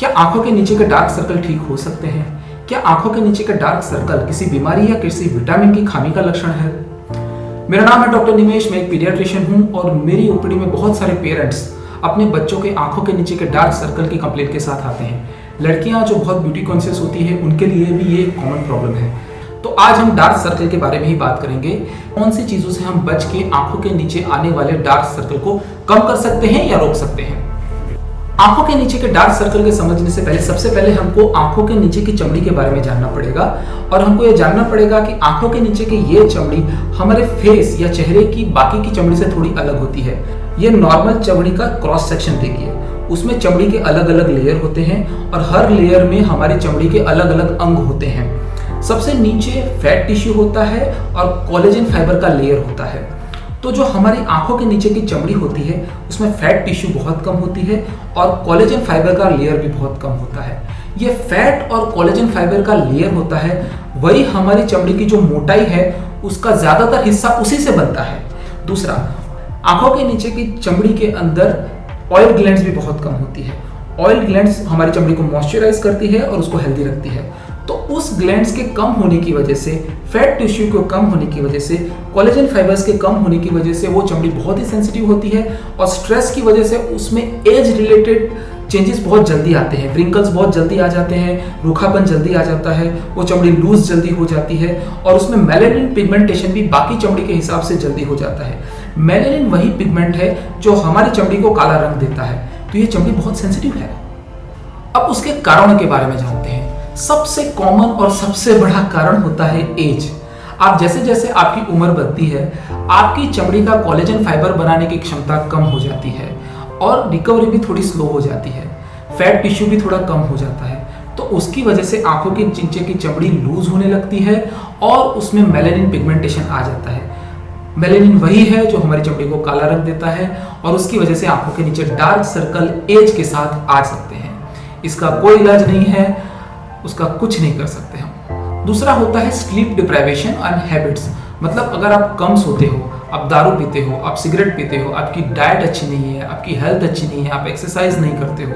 क्या आंखों के नीचे के डार्क सर्कल ठीक हो सकते हैं? क्या आंखों के नीचे का डार्क सर्कल किसी बीमारी या किसी विटामिन की खामी का लक्षण है? मेरा नाम है डॉक्टर निमेश, मैं एक पीडियाट्रिशियन हूं और मेरी ओपीडी में बहुत सारे पेरेंट्स अपने बच्चों के आंखों के नीचे के डार्क सर्कल की कंप्लेंट के साथ आते हैं। लड़कियां जो बहुत ब्यूटी कॉन्शियस होती है उनके लिए भी ये कॉमन प्रॉब्लम है। तो आज हम डार्क सर्कल के बारे में ही बात करेंगे। कौन सी चीजों से हम बच के आंखों के नीचे आने वाले डार्क सर्कल को कम कर सकते हैं या रोक सकते हैं। आंखों के नीचे के डार्क सर्कल के समझने से पहले सबसे पहले हमको आंखों के नीचे की चमड़ी के बारे में जानना पड़ेगा और हमको ये जानना पड़ेगा कि आंखों के नीचे की ये चमड़ी हमारे फेस या चेहरे की बाकी की चमड़ी से थोड़ी अलग होती है। ये नॉर्मल चमड़ी का क्रॉस सेक्शन देखिए, उसमें चमड़ी के अलग अलग लेयर होते हैं और हर लेयर में हमारी चमड़ी के अलग अलग अंग होते हैं। सबसे नीचे फैट टिश्यू होता है और कोलेजन फाइबर का लेयर होता है। तो जो हमारी आंखों के नीचे की चमड़ी होती है उसमें फैट टिश्यू बहुत कम होती है और कोलेजन फाइबर का लेयर भी बहुत कम होता है। ये फैट और कोलेजन फाइबर का लेयर होता है, वही हमारी चमड़ी की जो मोटाई है उसका ज्यादातर हिस्सा उसी से बनता है। दूसरा, आंखों के नीचे की चमड़ी के अंदर ऑयल ग्लैंड्स भी बहुत कम होती है। ऑयल ग्लैंड्स हमारी चमड़ी को मॉइस्चराइज करती है और उसको हेल्दी रखती है। तो उस ग्लैंड्स के कम होने की वजह से, फैट टिश्यू के कम होने की वजह से, कोलेजन फाइबर्स के कम होने की वजह से वो चमड़ी बहुत ही सेंसिटिव होती है और स्ट्रेस की वजह से उसमें एज रिलेटेड चेंजेस बहुत जल्दी आते हैं। व्रिंकल्स बहुत जल्दी आ जाते हैं, रूखापन जल्दी आ जाता है, वो चमड़ी लूज जल्दी हो जाती है और उसमें मेलानिन पिगमेंटेशन भी बाकी चमड़ी के हिसाब से जल्दी हो जाता है। मेलानिन वही पिगमेंट है जो हमारी चमड़ी को काला रंग देता है। तो ये चमड़ी बहुत सेंसिटिव है। अब उसके कारणों के बारे में जानते हैं। सबसे कॉमन और सबसे बड़ा कारण होता है एज। आप जैसे जैसे आपकी उम्र बढ़ती है आपकी चमड़ी का कोलेजन फाइबर बनाने की क्षमता कम हो जाती है और रिकवरी भी थोड़ी स्लो हो जाती है। फैट टिश्यू भी थोड़ा कम हो जाता है, तो उसकी वजह से आंखों के नीचे की चमड़ी लूज होने लगती है और उसमें मेलानिन पिगमेंटेशन आ जाता है। मेलानिन वही है जो हमारी चमड़ी को काला रंग देता है और उसकी वजह से आंखों के नीचे डार्क सर्कल एज के साथ आ सकते हैं। इसका कोई इलाज नहीं है, उसका कुछ नहीं कर सकते हम। दूसरा होता है स्लीप डिप्राइवेशन एंड हैबिट्स। मतलब अगर आप कम सोते हो, आप दारू पीते हो, आप सिगरेट पीते हो, आपकी डाइट अच्छी नहीं है, आपकी हेल्थ अच्छी नहीं है, आप एक्सरसाइज नहीं करते हो,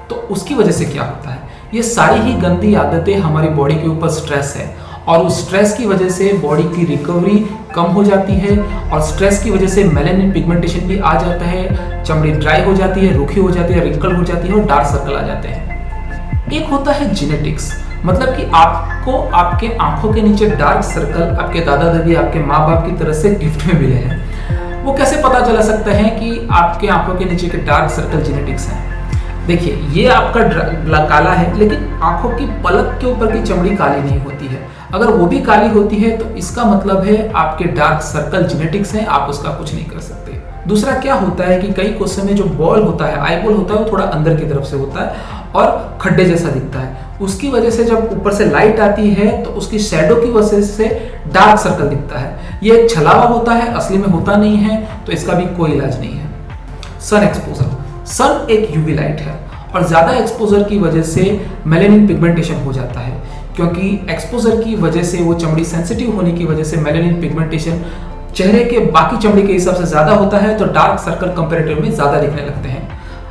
तो उसकी वजह से क्या होता है, ये सारी ही गंदी आदतें हमारी बॉडी के ऊपर स्ट्रेस है और उस स्ट्रेस की वजह से बॉडी की रिकवरी कम हो जाती है और स्ट्रेस की वजह से मेलानिन पिगमेंटेशन भी आ जाता है, चमड़ी ड्राई हो जाती है, रूखी हो जाती है, रिंकल हो जाती है और डार्क सर्कल आ जाते हैं। एक होता है जेनेटिक्स, मतलब कि आपको आपके आंखों के नीचे डार्क सर्कल आपके दादा दादी, आपके माँ बाप की तरफ से गिफ्ट में मिले हैं। वो कैसे पता चला सकता है कि आपके आंखों के नीचे के डार्क सर्कल जेनेटिक्स हैं? देखिए, ये आपका काला है लेकिन आंखों की पलक के ऊपर की चमड़ी काली नहीं होती है। अगर वो भी काली होती है तो इसका मतलब है आपके डार्क सर्कल जेनेटिक्स हैं, आप उसका कुछ नहीं कर सकते। दूसरा क्या होता है कि कई कोसों में जो बॉल होता है, आई बॉल होता है, वो थोड़ा अंदर की तरफ से होता है और खड्डे जैसा दिखता है। उसकी वजह से जब ऊपर से लाइट आती है तो उसकी शैडो की वजह से डार्क सर्कल दिखता है। ये एक छलावा होता है, असली में होता नहीं है, तो इसका भी कोई इलाज नहीं है। Sun exposure. सन एक यूवी लाइट है और ज्यादा एक्सपोजर की वजह से मेलानिन पिगमेंटेशन हो जाता है, क्योंकि एक्सपोजर की वजह से वो चमड़ी सेंसिटिव होने की वजह से मेलानिन पिगमेंटेशन चेहरे के बाकी चमड़ी के हिसाब से ज्यादा होता है, तो डार्क सर्कल कंपैरेटिव में ज्यादा दिखने लगते हैं।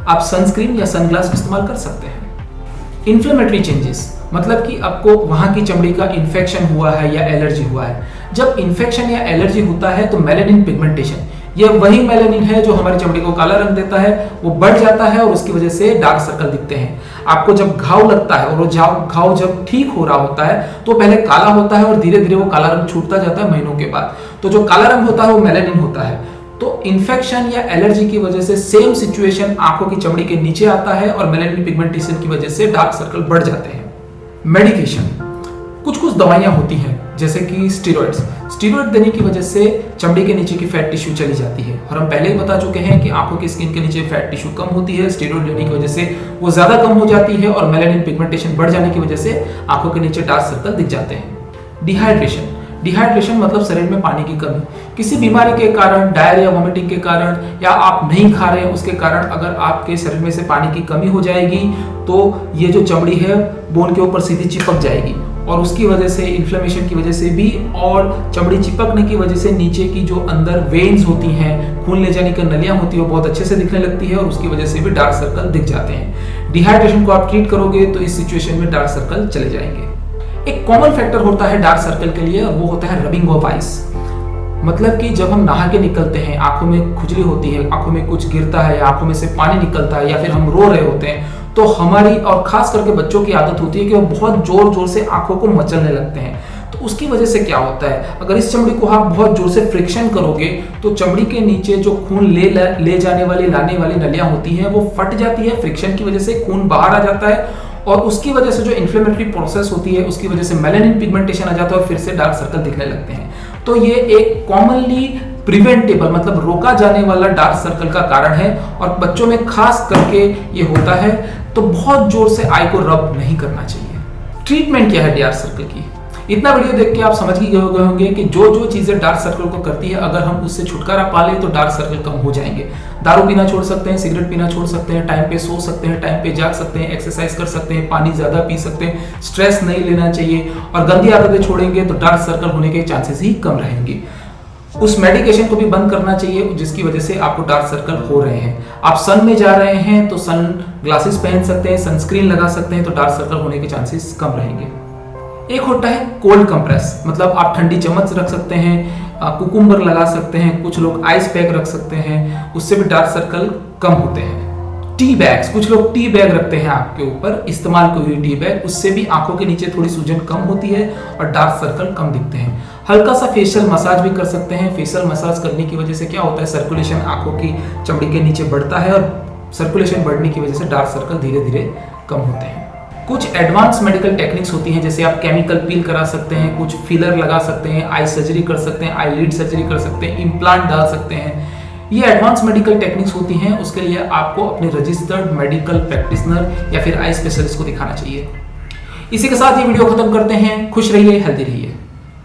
आप सनस्क्रीन या सनग्लास इस्तेमाल कर सकते हैं। इन्फ्लेमेटरी चेंजेस, मतलब कि आपको वहां की चमड़ी का इन्फेक्शन हुआ है या एलर्जी हुआ है। जब इन्फेक्शन या एलर्जी होता है तो मेलानिन पिगमेंटेशन, यह वही मेलानिन है जो हमारी चमड़ी को काला रंग देता है, वो बढ़ जाता है और उसकी वजह से डार्क सर्कल दिखते हैं। आपको जब घाव लगता है और वो घाव जब ठीक हो रहा होता है तो पहले काला होता है और धीरे धीरे वो काला रंग छूटता जाता है महीनों के बाद। तो जो काला रंग होता है वो मेलानिन होता है। तो इन्फेक्शन या एलर्जी की वजह से सेम सिचुएशन आंखों की चमड़ी के नीचे आता है और मेलानिन पिगमेंटेशन की वजह से डार्क सर्कल बढ़ जाते हैं। मेडिकेशन, कुछ दवाइयां होती हैं जैसे कि स्टेरॉइड्स। स्टेरॉइड देने की वजह से चमड़ी के नीचे की फैट टिश्यू चली जाती है और हम पहले ही बता चुके हैं कि आंखों की स्किन के नीचे फैट टिश्यू कम होती है। स्टेरॉइड लेने की वजह से वो ज्यादा कम हो जाती है और मेलानिन पिगमेंटेशन बढ़ जाने की वजह से आंखों के नीचे डार्क सर्कल दिख जाते हैं। डिहाइड्रेशन। डिहाइड्रेशन मतलब शरीर में पानी की कमी, किसी बीमारी के कारण, डायरिया, वोमिटिंग के कारण या आप नहीं खा रहे हैं उसके कारण अगर आपके शरीर में से पानी की कमी हो जाएगी तो ये जो चमड़ी है बोन के ऊपर सीधी चिपक जाएगी और उसकी वजह से, इन्फ्लेमेशन की वजह से भी और चमड़ी चिपकने की वजह से नीचे की जो अंदर वेन्स होती हैं, खून ले जाने की नलियां होती है, वो बहुत अच्छे से दिखने लगती है और उसकी वजह से भी डार्क सर्कल दिख जाते हैं। डिहाइड्रेशन को आप ट्रीट करोगे तो इस सिचुएशन में डार्क सर्कल चले जाएंगे। एक कॉमन फैक्टर होता है डार्क सर्कल के लिए और वो होता है रबिंग ऑफ आइज। मतलब कि जब हम नहा के निकलते हैं, आंखों में खुजली होती है, आंखों में कुछ गिरता है, आंखों में से पानी निकलता है या फिर हम रो रहे होते हैं, तो हमारी और खास करके बच्चों की आदत होती है कि वो बहुत जोर जोर से आंखों को मचलने लगते हैं। तो उसकी वजह से क्या होता है, अगर इस चमड़ी को आप बहुत जोर से फ्रिक्शन करोगे तो चमड़ी के नीचे जो खून ले जाने वाली लाने वाली नलियां होती हैं वो फट जाती है। फ्रिक्शन की वजह से खून बाहर आ जाता है और उसकी वजह से जो इन्फ्लेमेटरी प्रोसेस होती है उसकी वजह से मेलानिन पिगमेंटेशन आ जाता है और फिर से डार्क सर्कल दिखने लगते हैं। तो ये एक कॉमनली प्रिवेंटेबल मतलब रोका जाने वाला डार्क सर्कल का कारण है और बच्चों में खास करके ये होता है। तो बहुत जोर से आई को रब नहीं करना चाहिए। ट्रीटमेंट क्या है डार्क सर्कल की? इतना वीडियो देख के आप समझ गए होंगे कि जो जो चीजें डार्क सर्कल को करती है अगर हम उससे छुटकारा पा लें तो डार्क सर्कल कम हो जाएंगे। दारू पीना छोड़ सकते हैं, सिगरेट पीना छोड़ सकते हैं, टाइम पे सो सकते हैं, टाइम पे जाग सकते हैं, एक्सरसाइज कर सकते हैं, पानी ज्यादा पी सकते हैं, स्ट्रेस नहीं लेना चाहिए और गंदी आदतें छोड़ेंगे तो डार्क सर्कल होने के चांसेस ही कम रहेंगे। उस मेडिकेशन को भी बंद करना चाहिए जिसकी वजह से आपको डार्क सर्कल हो रहे हैं। आप सन में जा रहे हैं तो सन ग्लासेस पहन सकते हैं, सनस्क्रीन लगा सकते हैं तो डार्क सर्कल होने के चांसेस कम रहेंगे। एक होता है कोल्ड कंप्रेस, मतलब आप ठंडी चम्मच रख सकते हैं, कुकुम्बर लगा सकते हैं, कुछ लोग आइस पैक रख सकते हैं, उससे भी डार्क सर्कल कम होते हैं। टी बैग्स, कुछ लोग टी बैग रखते हैं आपके ऊपर, इस्तेमाल की हुई टी बैग, उससे भी आंखों के नीचे थोड़ी सूजन कम होती है और डार्क सर्कल कम दिखते हैं। हल्का सा फेशियल मसाज भी कर सकते हैं। फेशियल मसाज करने की वजह से क्या होता है, सर्कुलेशन आंखों की चमड़ी के नीचे बढ़ता है और सर्कुलेशन बढ़ने की वजह से डार्क सर्कल धीरे धीरे कम होते हैं। कुछ एडवांस मेडिकल टेक्निक्स होती हैं, जैसे आप केमिकल पील करा सकते हैं, कुछ फिलर लगा सकते हैं, आई सर्जरी कर सकते हैं, आई लिड सर्जरी कर सकते हैं, इम्प्लांट डाल सकते हैं। ये एडवांस मेडिकल टेक्निक्स होती हैं, उसके लिए आपको अपने रजिस्टर्ड मेडिकल प्रैक्टिशनर या फिर आई स्पेशलिस्ट को दिखाना चाहिए। इसी के साथ ये वीडियो खत्म करते हैं। खुश रहिए, हेल्दी रहिए।